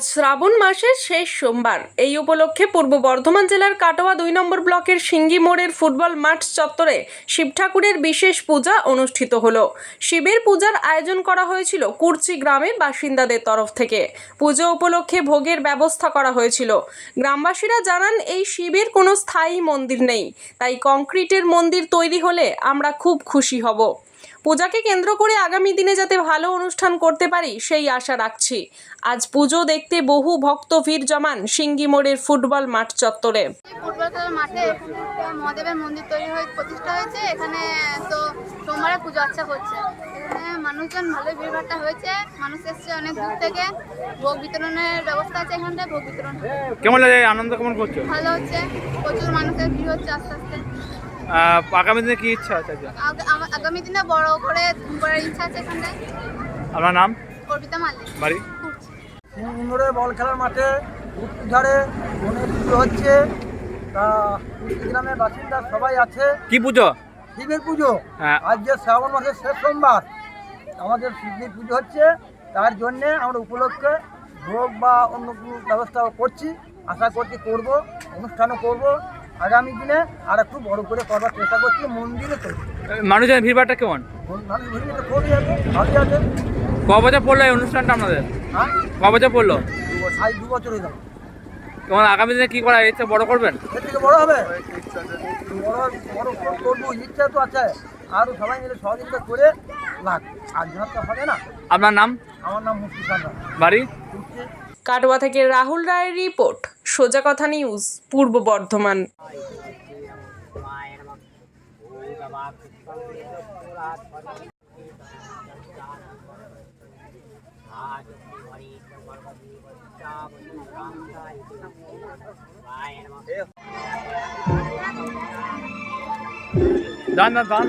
শ্রাবণ মাসের শেষ সোমবার এই উপলক্ষে পূর্ব বর্ধমান জেলার কাটোয়া ২ নম্বর ব্লকের সিঙ্গি মোড়ের ফুটবল মাঠ চত্বরে শিব ঠাকুরের বিশেষ পূজা অনুষ্ঠিত হলো। শিবের পূজার আয়োজন করা হয়েছিল কুরচি গ্রামের বাসিন্দাদের তরফ থেকে। পুজো উপলক্ষে ভোগের ব্যবস্থা করা হয়েছিল। গ্রামবাসীরা জানান, এই শিবের কোনো স্থায়ী মন্দির নেই, তাই কংক্রিটের মন্দির তৈরি হলে আমরা খুব খুশি হব। পূজাকে কেন্দ্র করে আগামী দিনে যাতে ভালো অনুষ্ঠান করতে পারি সেই আশা রাখছি। আজ পুজো দেখতে বহু ভক্ত ভিড় জমান সিঙ্গি মোড়ের ফুটবল মাঠ চত্বরে। ফুটবল খেলার মাঠে মহাদেবের মন্দির তৈরি হয়ে প্রতিষ্ঠা হয়েছে। এখানে তো সোমবারে পুজো আচ্ছা হচ্ছে। এখানে মানুষজন ভালোই ভিড়ভাট্টা হয়েছে। মানুষ এসছে অনেক দূর থেকে। ভোগ বিতরণের ব্যবস্থা আছে এখানটায়, ভোগ বিতরণ কেমন লাগে? আনন্দ কেমন করছো? ভালো হচ্ছে, প্রচুর মানুষের ভিড় হচ্ছে আস্তে আস্তে। আগামী দিনে কি ইচ্ছা আছে? আগামী দিনে বড় করে করার ইচ্ছা আছে এখানটায়। আপনার নাম? অর্পিতা মালিক, বাড়ি? মোড়ে বল খেলার মাঠে ধারে অনেক পুজো হচ্ছে। তা গ্রামের বাসিন্দা সবাই আছে। কি পুজো? শিবের পুজো। হ্যাঁ। আজ যে শ্রাবণ মাসের শেষ সোমবার আমাদের শিবের পুজো হচ্ছে, তার জন্যে আমরা উপলক্ষে ভোগ বা অন্য কোনো ব্যবস্থা করছি। আশা করছি করব, অনুষ্ঠানও করব। আগামী দিনে আর একটু বড় করে করবার চেষ্টা করছি। মন্দিরে তো মানুষের ভিড়ভাড়টা কেমন? মানুষ ভিড় তো খুবই আছে, ভালোই আছে। ক বছর পড়লো এই অনুষ্ঠানটা আপনাদের? হ্যাঁ, ক বছর পড়লো? আজ 2 বছর হয়ে গেল। তোমার আগামী দিনে কি করা ইচ্ছা? বড় করবেন? এর থেকে বড় হবে, বড় করবো, ইচ্ছা তো আছে। আরও সবাই মিলে সহযোগিতা করে লাগ, আর জন্য তো হবে না। আপনার নাম? আমার নাম মুক্তি সরকার, বাড়ি? কাটোয়া থেকে রাহুল রায়ের রিপোর্ট, সোজা কথা নিউজ, পূর্ব বর্ধমান। দান দান দান